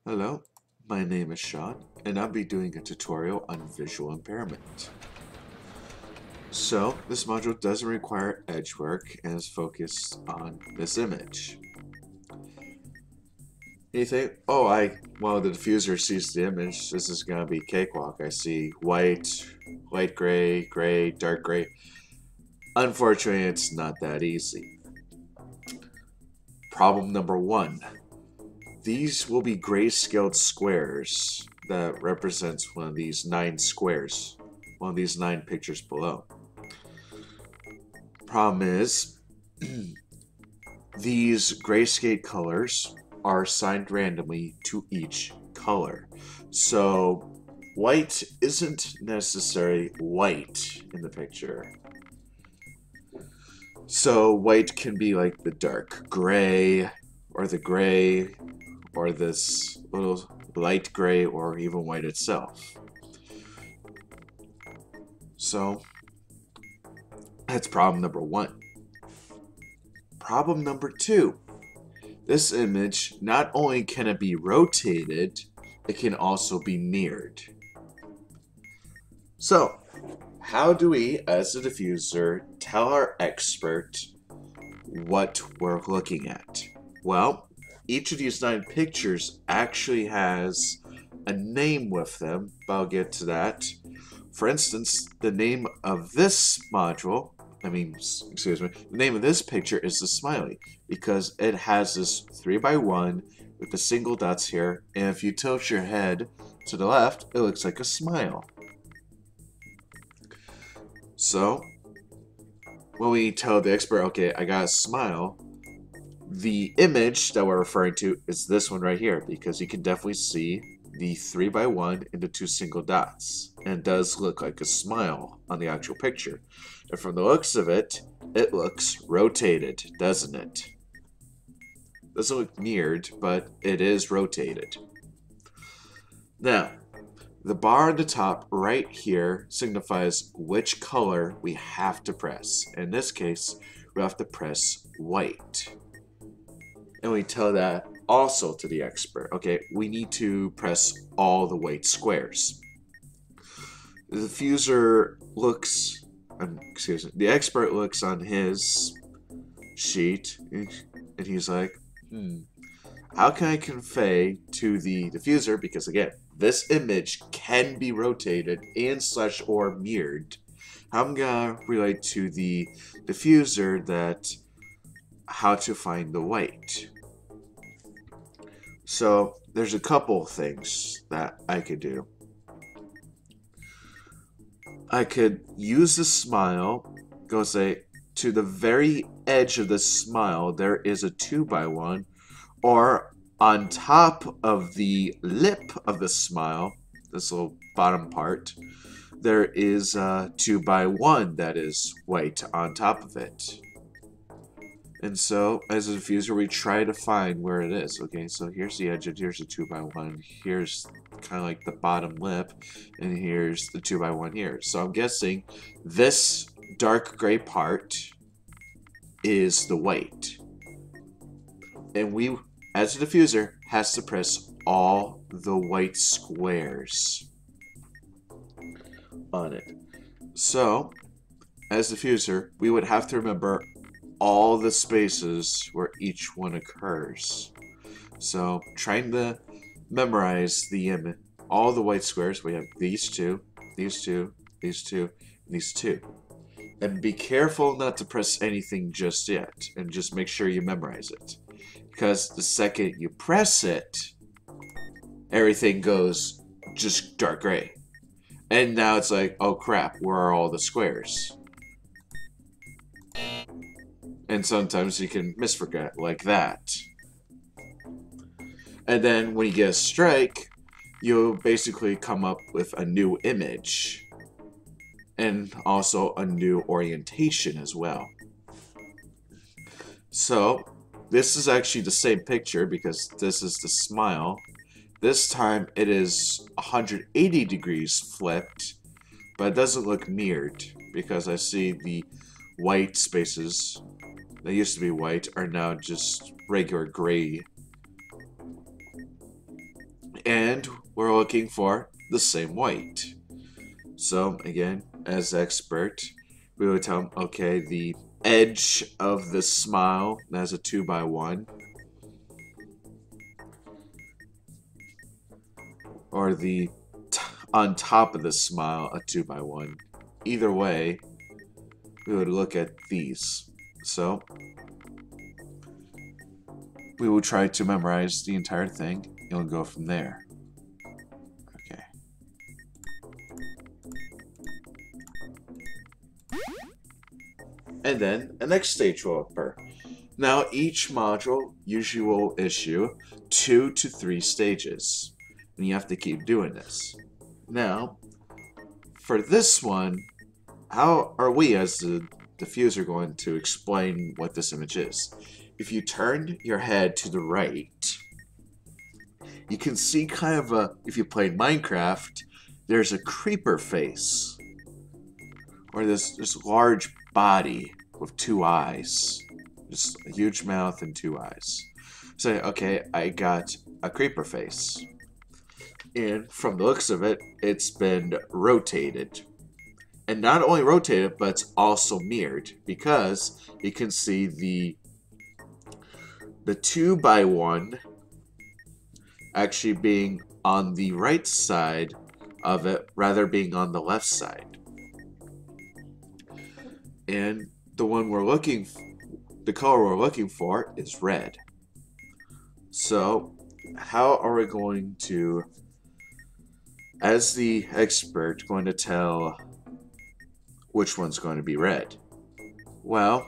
Hello, my name is Sean, and I'll be doing a tutorial on visual impairment. So, this module doesn't require edge work and is focused on this image. You think, oh, the diffuser sees the image, this is gonna be cakewalk. I see white, light gray, gray, dark gray. Unfortunately, it's not that easy. Problem number one. These will be grayscaled squares that represents one of these 9 squares, one of these 9 pictures below. Problem is, these grayscale colors are assigned randomly to each color. So white isn't necessarily white in the picture. So white can be like the dark gray, or the gray, or this little light gray, or even white itself. So that's problem number one. Problem number two. This image, not only can it be rotated, it can also be mirrored. So, how do we, as a diffuser, tell our expert what we're looking at? Well, each of these 9 pictures actually has a name with them, but I'll get to that. For instance, the name of this module, the name of this picture is the smiley, because it has this 3x1 with the single dots here, and if you tilt your head to the left, it looks like a smile. So, when we tell the expert, okay, I got a smile, the image that we're referring to is this one right here, because you can definitely see the 3x1 and the 2 single dots. And it does look like a smile on the actual picture. And from the looks of it, it looks rotated, doesn't it? Doesn't look mirrored, but it is rotated. Now, the bar on the top right here signifies which color we have to press. In this case, we have to press white. And we tell that also to the expert. Okay, we need to press all the white squares. The diffuser looks, the expert looks on his sheet and he's like, how can I convey to the diffuser, because again, this image can be rotated and / or mirrored. I'm gonna relate to the diffuser that how to find the white. So there's a couple things that I could do. I could use the smile, go say to the very edge of the smile there is a 2x1, or on top of the lip of the smile, this little bottom part, there is a 2x1 that is white on top of it. And so, as a diffuser, we try to find where it is. Okay, so here's the edge, and here's the 2x1, here's kind of like the bottom lip, and here's the 2x1 here. So I'm guessing this dark gray part is the white. And we, as a diffuser, has to press all the white squares on it. So, as a diffuser, we would have to remember all the spaces where each one occurs. So, trying to memorize the all the white squares, we have these two, these two, these two, and these two. And be careful not to press anything just yet, and just make sure you memorize it. Because the second you press it, everything goes just dark gray. And now it's like, oh crap, where are all the squares? And sometimes you can misforget like that. And then when you get a strike, you'll basically come up with a new image. And also a new orientation as well. So, this is actually the same picture because this is the smile. This time it is 180 degrees flipped, but it doesn't look mirrored because I see the white spaces that used to be white are now just regular gray. And we're looking for the same white. So again, as expert, we would tell him, okay, the edge of the smile, that's a 2 by 1. Or the on top of the smile, a 2 by 1. Either way, we would look at these. So we will try to memorize the entire thing, and we'll go from there. Okay. And then a next stage will occur. Now each module usually will issue 2 to 3 stages, and you have to keep doing this. Now, for this one, how are we as the diffuser going to explain what this image is? If you turn your head to the right, you can see kind of a, if you played Minecraft, there's a creeper face. Or this large body with 2 eyes. Just a huge mouth and 2 eyes. Say, okay, I got a creeper face. And from the looks of it, it's been rotated. And not only rotated, but it's also mirrored. Because you can see the 2 by 1 actually being on the right side of it, rather being on the left side. And the one we're looking for, the color we're looking for is red. So how are we going to, as the expert, going to tell which one's going to be red? Well,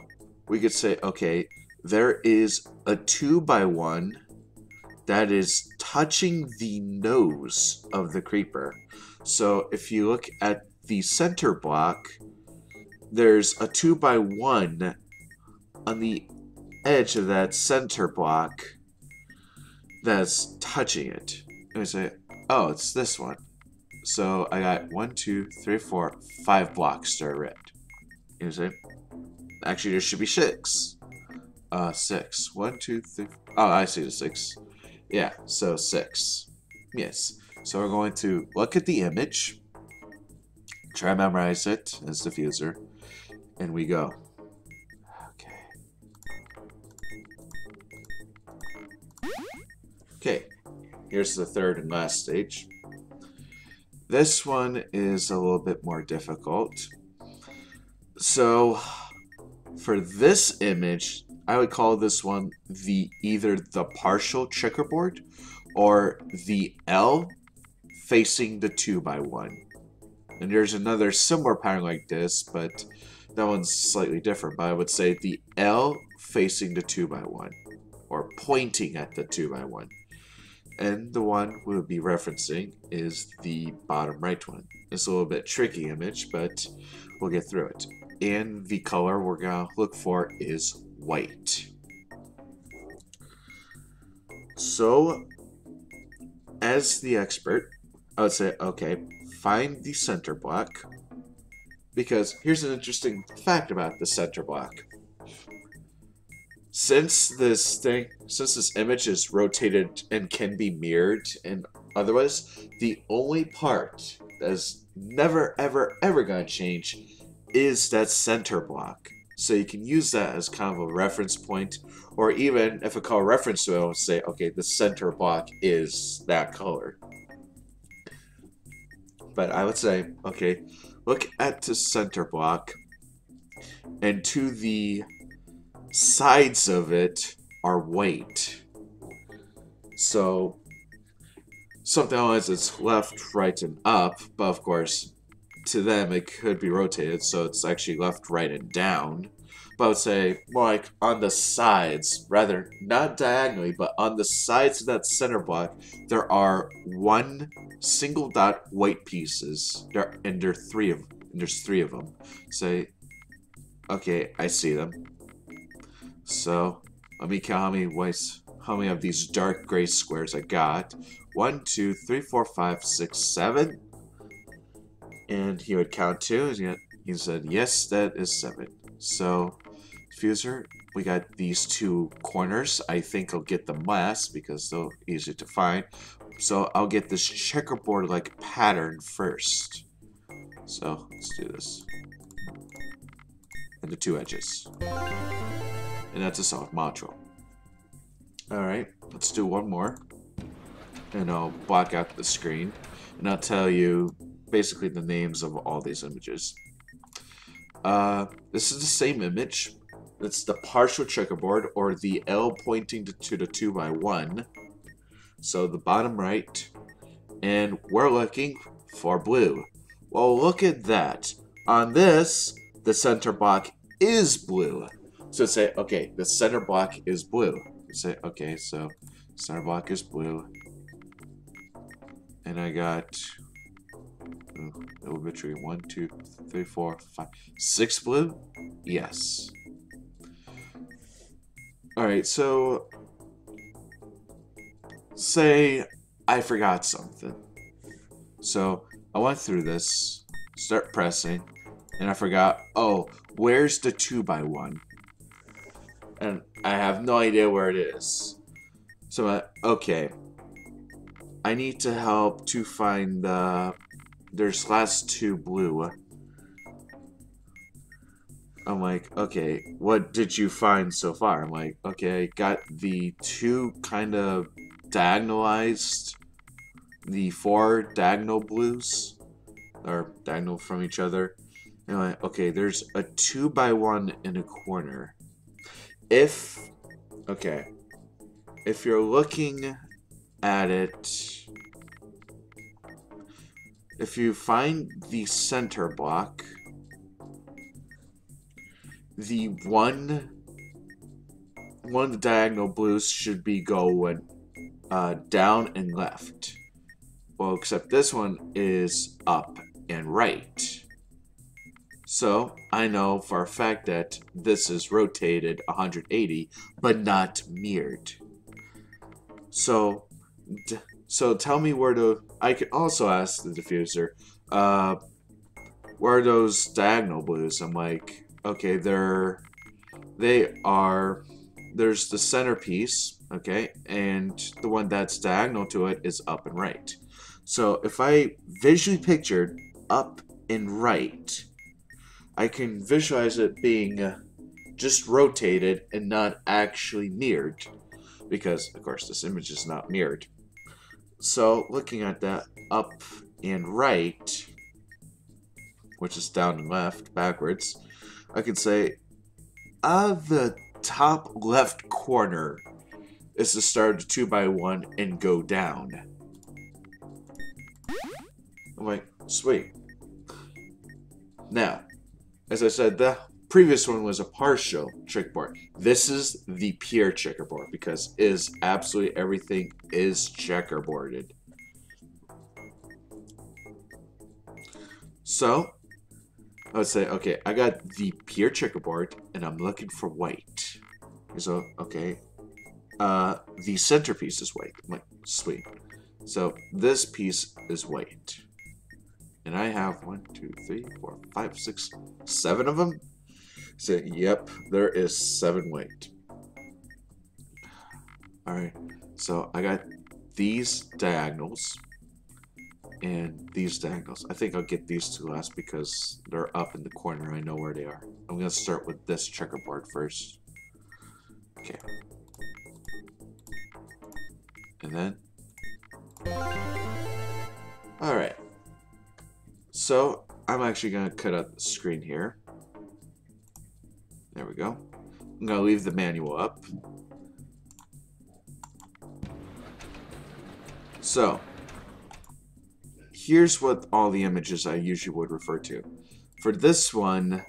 we could say, okay, there is a 2 by 1 that is touching the nose of the creeper. So if you look at the center block, there's a 2 by 1 on the edge of that center block that's touching it. And we say, oh, it's this one. So I got 1, 2, 3, 4, 5 blocks that are red. And you say, actually, there should be 6. 6. 1, 2, 3. Oh, I see the 6. Yeah, so 6. Yes. So we're going to look at the image, try to memorize it as diffuser, and we go. Okay. Okay. Here's the third and last stage. This one is a little bit more difficult. So for this image, I would call this one either the partial checkerboard or the L facing the 2 by 1. And there's another similar pattern like this, but that one's slightly different. But I would say the L facing the 2 by 1 or pointing at the 2 by 1. And the one we'll be referencing is the bottom right one. It's a little bit tricky image, but we'll get through it. And the color we're going to look for is white. So, as the expert, I would say, okay, find the center block. Because here's an interesting fact about the center block. Since this image is rotated and can be mirrored and otherwise, the only part that's never, ever, ever going to change is that center block. So you can use that as kind of a reference point, or even if I call a reference to it, I'll say, okay, the center block is that color. But I would say, okay, look at the center block, and to the sides of it are white. So something else it's left, right, and up, but of course to them it could be rotated, so it's actually left, right, and down. But I would say more like on the sides, rather not diagonally, but on the sides of that center block there are one single dot white pieces. There's 3 of them. Say, okay, I see them. So let me count how many of these dark gray squares I got. 1, 2, 3, 4, 5, 6, 7. And he would count 2. He said, yes, that is 7. So diffuser. We got these two corners. I think I'll get them last because they're easy to find. So I'll get this checkerboard-like pattern first. So let's do this. And the two edges. And that's a solid module. Alright, let's do one more. And I'll block out the screen. And I'll tell you basically the names of all these images. This is the same image. It's the partial checkerboard, or the L pointing to the 2x1. So the bottom right. And we're looking for blue. Well, look at that. On this, the center block is blue. So say, okay, the center block is blue. Say, okay, so center block is blue. And I got literally 1, 2, 3, 4, 5, 6 blue? Yes. Alright, so say I forgot something. So I went through this, start pressing, and I forgot, oh, where's the 2x1? And I have no idea where it is. So, okay. I need to help to find the... There's last 2 blue. I'm like, okay, what did you find so far? I'm like, okay, I got the 2 kind of diagonalized, the 4 diagonal blues, or diagonal from each other. And I'm like, okay, there's a 2x1 in a corner. If you're looking at it, if you find the center block, the one of the diagonal blues should be going down and left. Well, except this one is up and right. So I know for a fact that this is rotated 180, but not mirrored. So tell me where to. I can also ask the diffuser, where are those diagonal blues? I'm like, okay, they are. There's the centerpiece, okay, and the one that's diagonal to it is up and right. So if I visually pictured up and right, I can visualize it being just rotated and not actually mirrored, because of course this image is not mirrored. So looking at that up and right, which is down and left, backwards, I can say the top left corner is to start a 2x1 and go down. I'm like, sweet. Now, as I said, the previous one was a partial checkerboard. This is the pure checkerboard because absolutely everything is checkerboarded. So I would say, okay, I got the pure checkerboard and I'm looking for white. So, okay, the centerpiece is white. I'm like, sweet. So this piece is white. And I have 1, 2, 3, 4, 5, 6, 7 of them. So, yep, there is 7 white. Alright, so I got these diagonals and these diagonals. I think I'll get these 2 last because they're up in the corner. I know where they are. I'm going to start with this checkerboard first. Okay. And then... Alright. So, I'm actually going to cut out the screen here. There we go. I'm going to leave the manual up. So, here's what all the images I usually would refer to. For this one,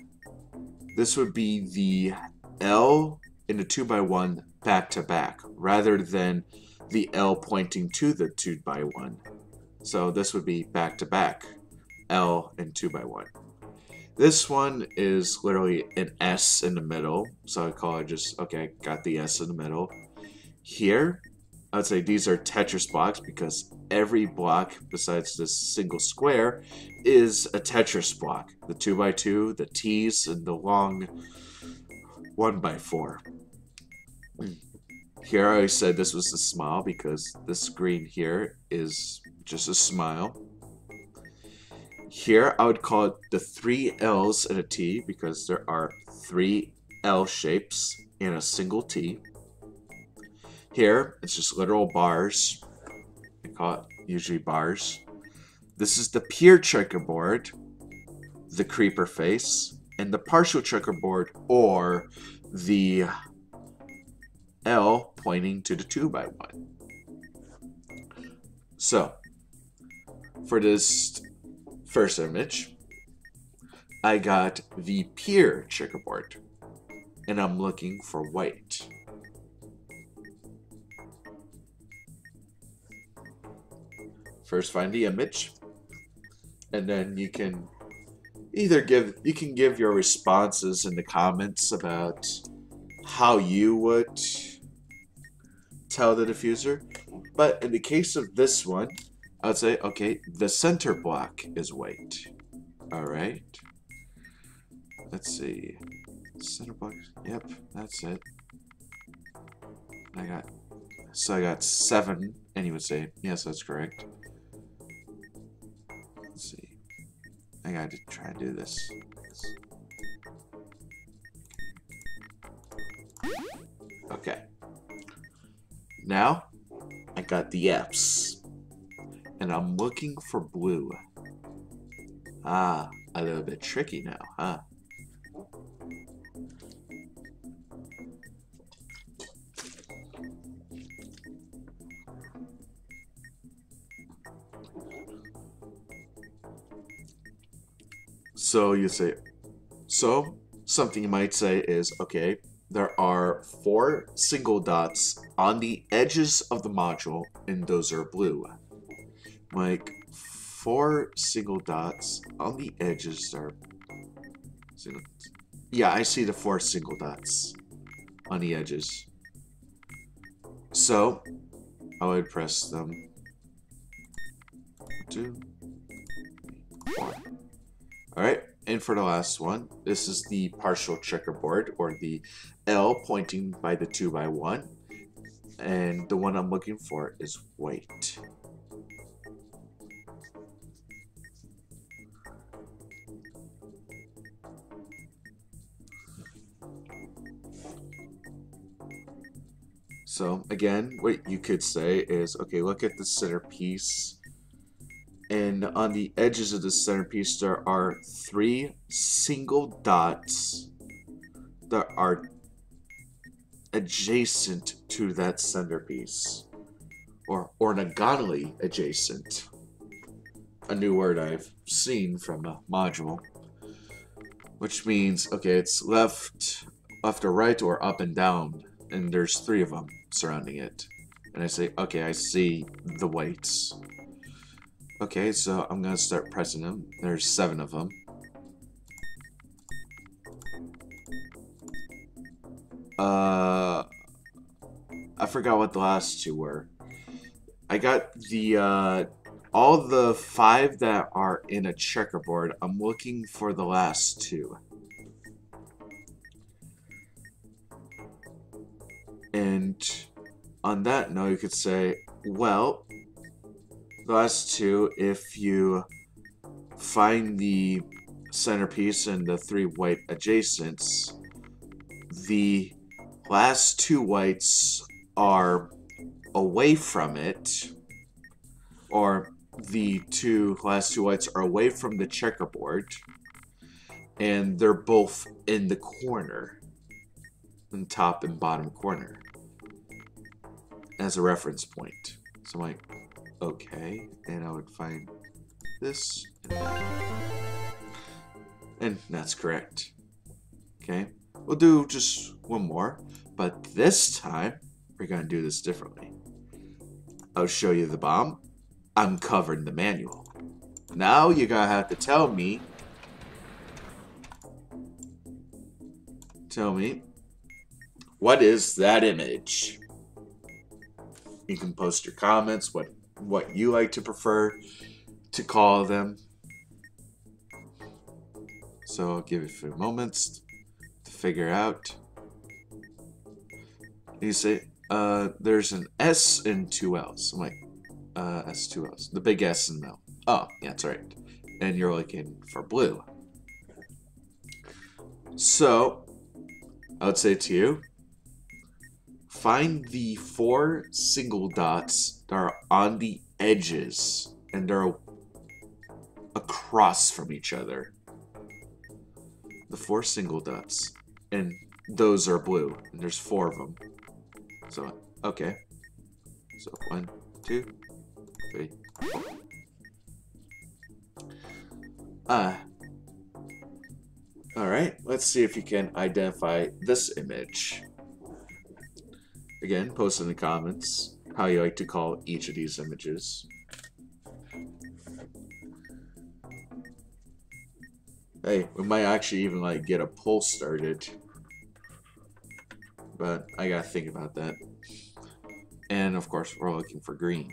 this would be the L in the 2x1 back to back, rather than the L pointing to the 2x1. So this would be back to back. L and 2x1. This one is literally an S in the middle, so I call it just, okay, got the S in the middle. Here, I would say these are Tetris blocks because every block besides this single square is a Tetris block. The 2x2, the T's, and the long 1x4. Here I said this was a smile because this green here is just a smile. Here I would call it the 3 L's and a T because there are 3 L shapes in a single T. Here it's just literal bars. I call it usually bars. This is the pure checkerboard, the creeper face, and the partial checkerboard, or the L pointing to the 2x1. So, for this first image, I got the pure checkerboard, and I'm looking for white. First find the image, and then you can either give your responses in the comments about how you would tell the diffuser. But in the case of this one, I would say, okay, the center block is white. Alright. Let's see. Center block, yep, that's it. I got 7, and you would say, yes, that's correct. Let's see. I gotta try and do this. Okay. Now, I got the F's. And I'm looking for blue. Ah, a little bit tricky now, huh? So you say, something you might say is, okay, there are 4 single dots on the edges of the module, and those are blue. Like 4 single dots on the edges are single. Yeah, I see the 4 single dots on the edges. So I would press them. 2, 3, 4. Alright, and for the last one, this is the partial checkerboard, or the L pointing by the 2x1. And the one I'm looking for is white. So again, what you could say is, okay, look at the centerpiece. And on the edges of the centerpiece, there are 3 single dots that are adjacent to that centerpiece, or orthogonally adjacent. A new word I've seen from a module, which means, okay, it's left or right, or up and down, and there's 3 of them surrounding it. And I say, okay, I see the whites. Okay, so I'm gonna start pressing them. There's 7 of them. I forgot what the last 2 were. I got the all the 5 that are in a checkerboard. I'm looking for the last 2. And on that note, you could say, well, the last 2, if you find the centerpiece and the 3 white adjacents, the last 2 whites are away from it, or the last 2 whites are away from the checkerboard, and they're both in the corner, in top and bottom corner, as a reference point. So I'm like, okay, and I would find this and that. And that's correct. Okay, we'll do just one more, but this time we're gonna do this differently. I'll show you the bomb. I'm covering the manual. Now you're gonna have to tell me what is that image. You can post your comments, what you like to prefer to call them. So I'll give it a few moments to figure out. you say, there's an S and two L's. I'm like, S, two L's. The big S and L. Oh, yeah, that's right. And you're looking for blue. So, I would say to you, find the 4 single dots that are on the edges and they're across from each other. The 4 single dots. And those are blue. And there's 4 of them. So, okay. So, 1, 2, 3, 4. Alright, let's see if you can identify this image. Again, post in the comments how you like to call each of these images. Hey, we might actually even like get a poll started. But I gotta think about that. And of course, we're looking for green.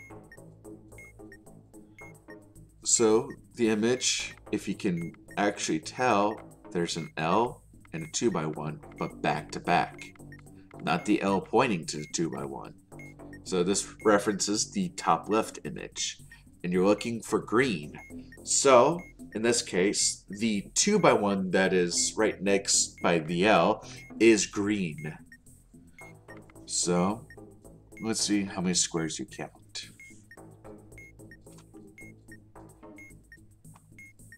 So, the image, if you can actually tell, there's an L and a 2x1, but back to back. Not the L pointing to the 2x1. So this references the top left image. And you're looking for green. So, in this case, the 2x1 that is right next by the L is green. So, let's see how many squares you count.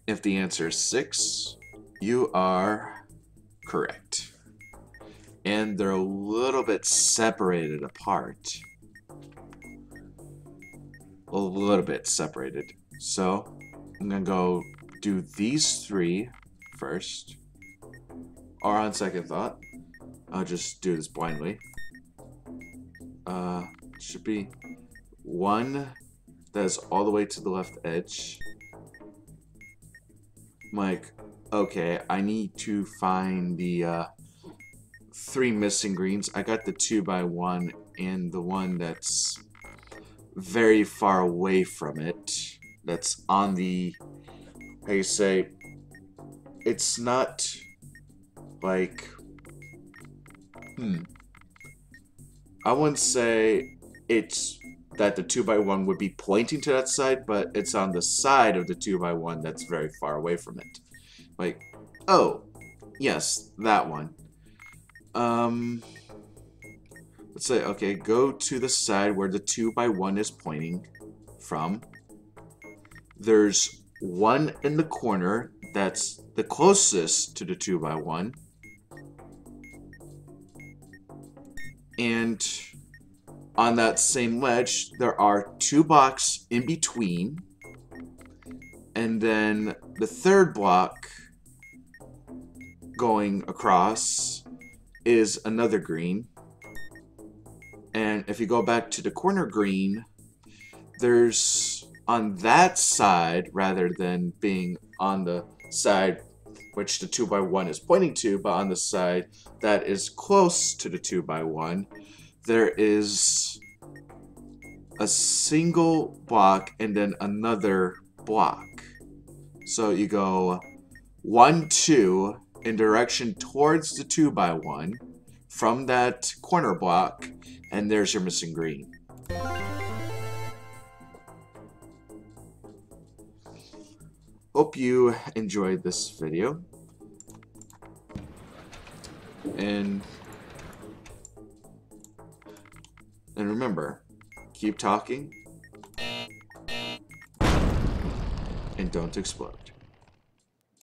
If the answer is 6, you are correct. And they're a little bit separated apart. A little bit separated. So, I'm going to go do these 3 first. Or on second thought, I'll just do this blindly. Should be 1 that is all the way to the left edge. I'm like, okay, I need to find the 3 missing greens. I got the 2x1 and the one that's very far away from it. That's on the, how you say, it's not like, I wouldn't say it's that the 2x1 would be pointing to that side, but it's on the side of the 2x1 that's very far away from it. Like, oh, yes, that one. Let's say, okay, go to the side where the 2x1 is pointing from. There's 1 in the corner that's the closest to the 2x1. And on that same ledge, there are 2 blocks in between. And then the third block going across is another green. And if you go back to the corner green, there's on that side, rather than being on the side which the 2x1 is pointing to, but on the side that is close to the 2x1, there is a single block and then another block. So you go 1, 2 in direction towards the 2x1 from that corner block, and there's your missing green. Hope you enjoyed this video. And remember, keep talking and don't explode.